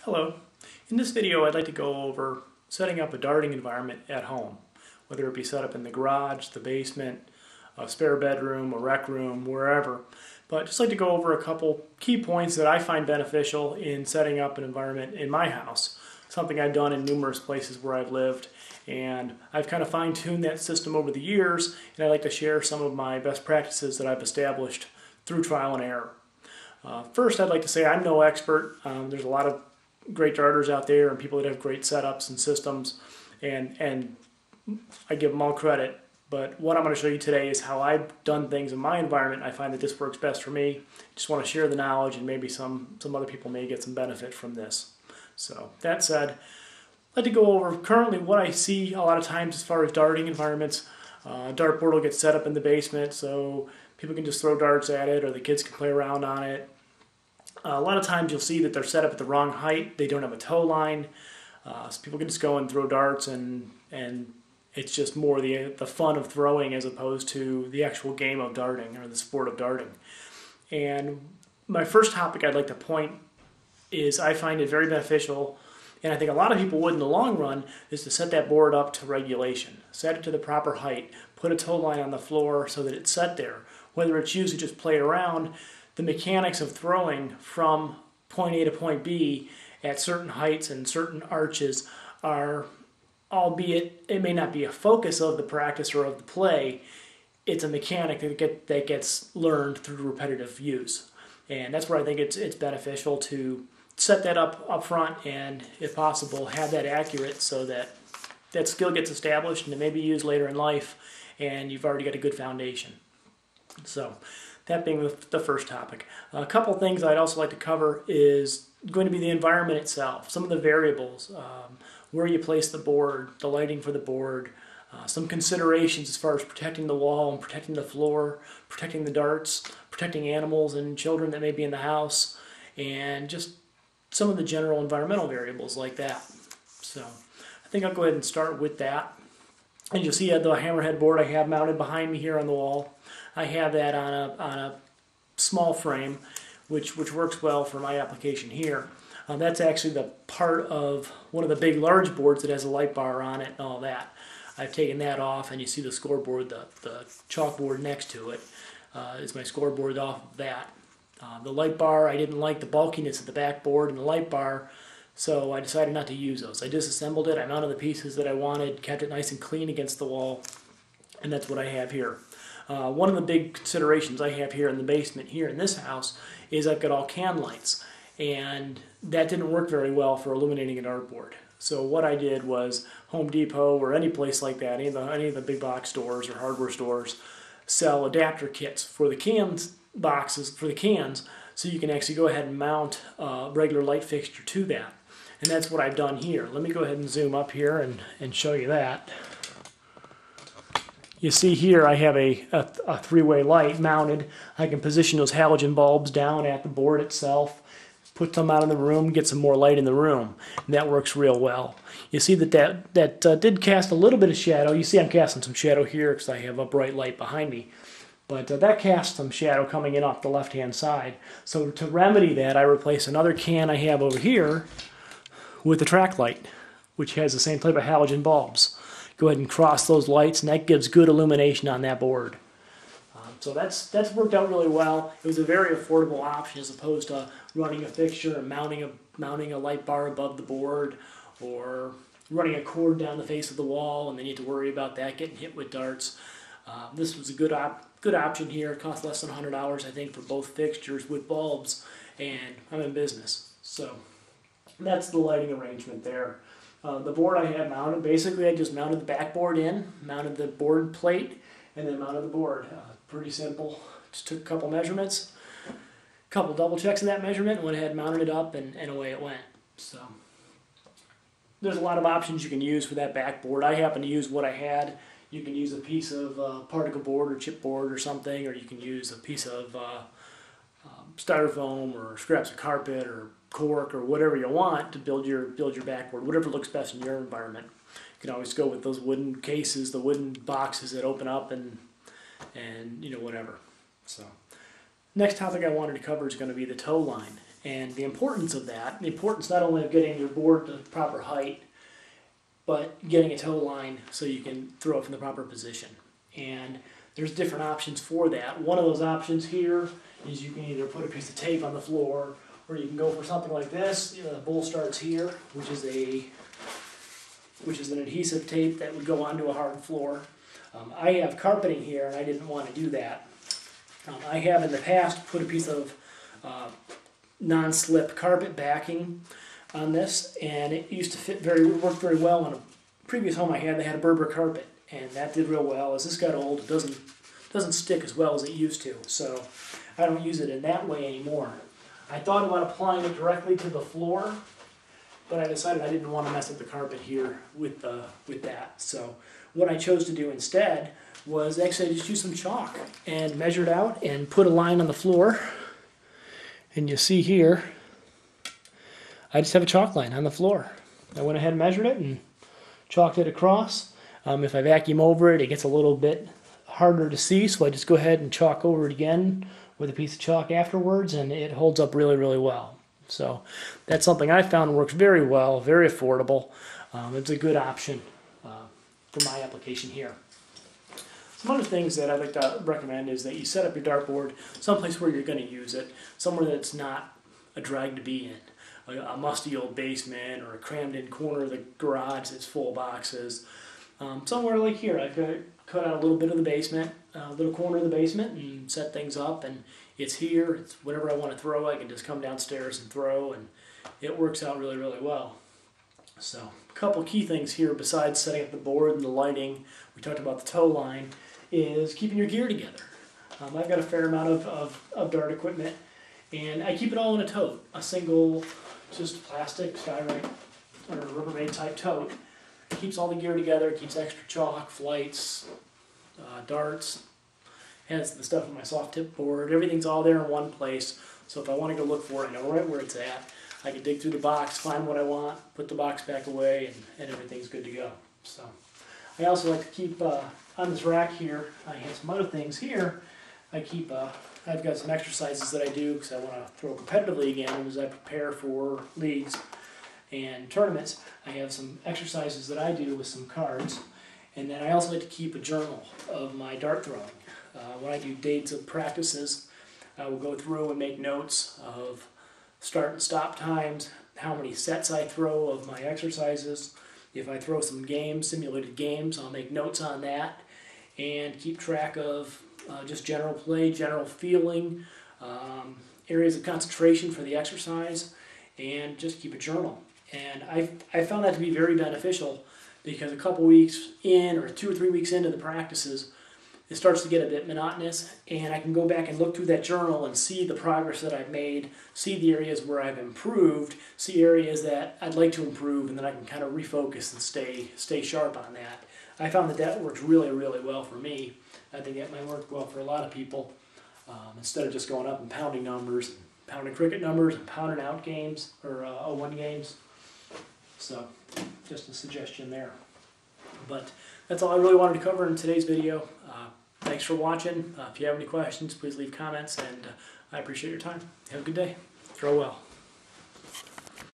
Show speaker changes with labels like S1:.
S1: Hello. In this video I'd like to go over setting up a darting environment at home, whether it be set up in the garage, the basement, a spare bedroom, a rec room, wherever. But I'd just like to go over a couple key points that I find beneficial in setting up an environment in my house. Something I've done in numerous places where I've lived, and I've kind of fine-tuned that system over the years, and I'd like to share some of my best practices that I've established through trial and error. First, I'd like to say I'm no expert. There's a lot of great darters out there and people that have great setups and systems, and I give them all credit. But what I'm going to show you today is how I've done things in my environment. I find that this works best for me. Just want to share the knowledge, and maybe some other people may get some benefit from this. So that said, I'd like to go over currently what I see a lot of times as far as darting environments. Dartboard will get set up in the basement so people can just throw darts at it, or the kids can play around on it. A lot of times you'll see that they're set up at the wrong height. They don't have a tow line, so people can just go and throw darts, and it's just more the fun of throwing as opposed to the actual game of darting or the sport of darting. And my first topic I'd like to point is I find it very beneficial, and I think a lot of people would in the long run, is to set that board up to regulation. Set it to the proper height. Put a tow line on the floor so that it's set there. Whether it's used to just play around, the mechanics of throwing from point A to point B at certain heights and certain arches are, albeit it may not be a focus of the practice or of the play, it's a mechanic that gets learned through repetitive use. And that's where I think it's beneficial to set that up front, and if possible have that accurate so that that skill gets established and it may be used later in life and you've already got a good foundation. So that being the first topic. A couple things I'd also like to cover is going to be the environment itself, some of the variables, where you place the board, the lighting for the board, some considerations as far as protecting the wall and protecting the floor, protecting the darts, protecting animals and children that may be in the house, and just some of the general environmental variables like that. So I think I'll go ahead and start with that. And you'll see the hammerhead board I have mounted behind me here on the wall. I have that on a small frame, which works well for my application here. That's actually the part of one of the big large boards that has a light bar on it and all that. I've taken that off, and you see the scoreboard, the chalkboard next to it is my scoreboard off of that. The light bar, I didn't like the bulkiness of the backboard and the light bar, so I decided not to use those. I disassembled it, I mounted the pieces that I wanted, kept it nice and clean against the wall, and that's what I have here. One of the big considerations I have here in the basement here in this house is I've got all can lights, and that didn't work very well for illuminating a dartboard. So what I did was Home Depot or any place like that, any of the big box stores or hardware stores sell adapter kits for the cans boxes for the cans, so you can actually go ahead and mount a regular light fixture to that. And that's what I've done here. Let me go ahead and zoom up here and show you that. You see here I have a three-way light mounted. I can position those halogen bulbs down at the board itself, put them out in the room, get some more light in the room, and that works real well. You see that did cast a little bit of shadow. You see I'm casting some shadow here because I have a bright light behind me. But that casts some shadow coming in off the left-hand side. So to remedy that, I replace another can I have over here with a track light, which has the same type of halogen bulbs. Go ahead and cross those lights, and that gives good illumination on that board. So that's worked out really well. It was a very affordable option as opposed to running a fixture and mounting a light bar above the board, or running a cord down the face of the wall, and then you have to worry about that getting hit with darts. This was a good option here. It cost less than $100, I think, for both fixtures with bulbs, and I'm in business. So that's the lighting arrangement there. The board I had mounted, basically I just mounted the backboard in, mounted the board plate, and then mounted the board. Pretty simple. Just took a couple measurements, a couple double checks of that measurement, and went ahead and mounted it up, and away it went. So there's a lot of options you can use for that backboard. I happen to use what I had. You can use a piece of particle board or chipboard or something, or you can use a piece of styrofoam or scraps of carpet or cork or whatever you want to build your backboard, whatever looks best in your environment. You can always go with those wooden cases, the wooden boxes that open up, and you know, whatever. So next topic I wanted to cover is going to be the tow line. And the importance of that, the importance not only of getting your board to the proper height, but getting a toe line so you can throw it from the proper position. And there's different options for that. One of those options here is you can either put a piece of tape on the floor, or you can go for something like this. The bowl starts here, which is an adhesive tape that would go onto a hard floor. I have carpeting here, and I didn't want to do that. I have in the past put a piece of non-slip carpet backing on this, and it used to worked very well. In a previous home I had, they had a Berber carpet, and that did real well. As this got old, it doesn't stick as well as it used to, so I don't use it in that way anymore. I thought about applying it directly to the floor, but I decided I didn't want to mess up the carpet here with that. So what I chose to do instead was actually just use some chalk and measure it out and put a line on the floor. And you see here, I just have a chalk line on the floor. I went ahead and measured it and chalked it across. If I vacuum over it, it gets a little bit harder to see, so I just go ahead and chalk over it again with a piece of chalk afterwards, and it holds up really, really well. So that's something I found works very well, very affordable. It's a good option for my application here. Some other things that I'd like to recommend is that you set up your dartboard someplace where you're going to use it, somewhere that's not a drag to be in, like a musty old basement or a crammed in corner of the garage that's full of boxes. Somewhere like here, I've cut out a little bit of the basement, a little corner of the basement, and set things up, and it's here. It's whatever I want to throw, I can just come downstairs and throw, and it works out really, really well. So a couple key things here besides setting up the board and the lighting, we talked about the toe line, is keeping your gear together. I've got a fair amount of dart equipment, and I keep it all in a tote, a single, just plastic, Skyrite, or Rubbermaid type tote. Keeps all the gear together, keeps extra chalk, flights, darts, has the stuff on my soft tip board. Everything's all there in one place, so if I want to go look for it, I know right where it's at. I can dig through the box, find what I want, put the box back away, and everything's good to go. So I also like to keep on this rack here, I have some other things here. I've got some exercises that I do because I want to throw competitively again as I prepare for leagues and tournaments. I have some exercises that I do with some cards, and then I also like to keep a journal of my dart throwing. When I do dates of practices, I will go through and make notes of start and stop times, how many sets I throw of my exercises. If I throw some games, simulated games, I'll make notes on that and keep track of just general play, general feeling, areas of concentration for the exercise, and just keep a journal. And I found that to be very beneficial because a couple weeks in, or 2 or 3 weeks into the practices, it starts to get a bit monotonous, and I can go back and look through that journal and see the progress that I've made, see the areas where I've improved, see areas that I'd like to improve, and then I can kind of refocus and stay sharp on that. I found that works really, really well for me. I think that might work well for a lot of people. Instead of just going up and pounding numbers, pounding cricket numbers, and pounding out games, or 0-1 games. So, just a suggestion there. But that's all I really wanted to cover in today's video. Thanks for watching. If you have any questions, please leave comments, and I appreciate your time. Have a good day. Throw well.